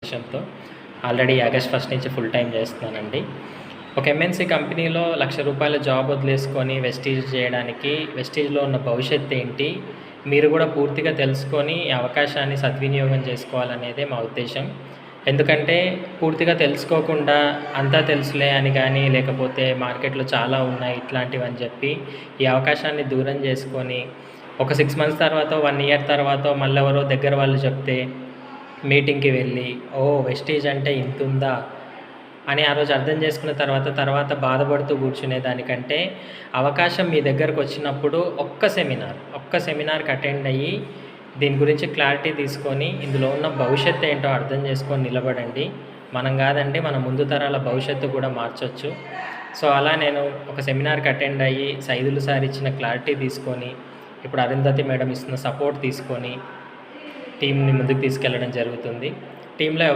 ఉద్దేశంతో already August 1 నుంచి full time చేస్తున్నానండి. ఒక ఎంఎన్సీ కంపెనీలో ₹1,00,000 జాబ్ వదిలేసుకొని వెస్టీజ్ చేయడానికి, వెస్టీజ్‌లో ఉన్న భవిష్యత్తు ఏంటి, మీరు కూడా పూర్తిగా తెలుసుకొని ఈ అవకాశాన్ని సద్వినియోగం చేసుకోవాలనేదే మా ఉద్దేశం. ఎందుకంటే పూర్తిగా తెలుసుకోకుండా అంతా తెలుసులే అని కానీ, లేకపోతే మార్కెట్‌లో చాలా ఉన్నాయి ఇట్లాంటివని చెప్పి ఈ అవకాశాన్ని దూరం చేసుకొని ఒక 6 మంత్స్ తర్వాతో, 1 ఇయర్ తర్వాతో మళ్ళెవరో దగ్గర వాళ్ళు చెప్తే మీటింగ్‌కి వెళ్ళి, ఓహ్! వెస్టీజ్ అంటే ఇంతుందా అని ఆ రోజు అర్థం చేసుకున్న తర్వాత బాధపడుతూ కూర్చునే దానికంటే, అవకాశం మీ దగ్గరకొచ్చినప్పుడు ఒక్క సెమినార్‌కి అటెండ్ అయ్యి, దీని గురించి క్లారిటీ తీసుకొని, ఇందులో ఉన్న భవిష్యత్తు ఏంటో అర్థం చేసుకొని నిలబడండి. మనం కాదండి, మన ముందు తరాల భవిష్యత్తు కూడా మార్చొచ్చు. సో, అలా నేను ఒక సెమినార్‌కి అటెండ్ అయ్యి, సైదులు సార్ ఇచ్చిన క్లారిటీ తీసుకొని, ఇప్పుడు అరుంధతి మేడం ఇస్తున్న సపోర్ట్ తీసుకొని, టీమ్‌ని ముందుకు తీసుకెళ్ళడం జరుగుతుంది. టీమ్‌లో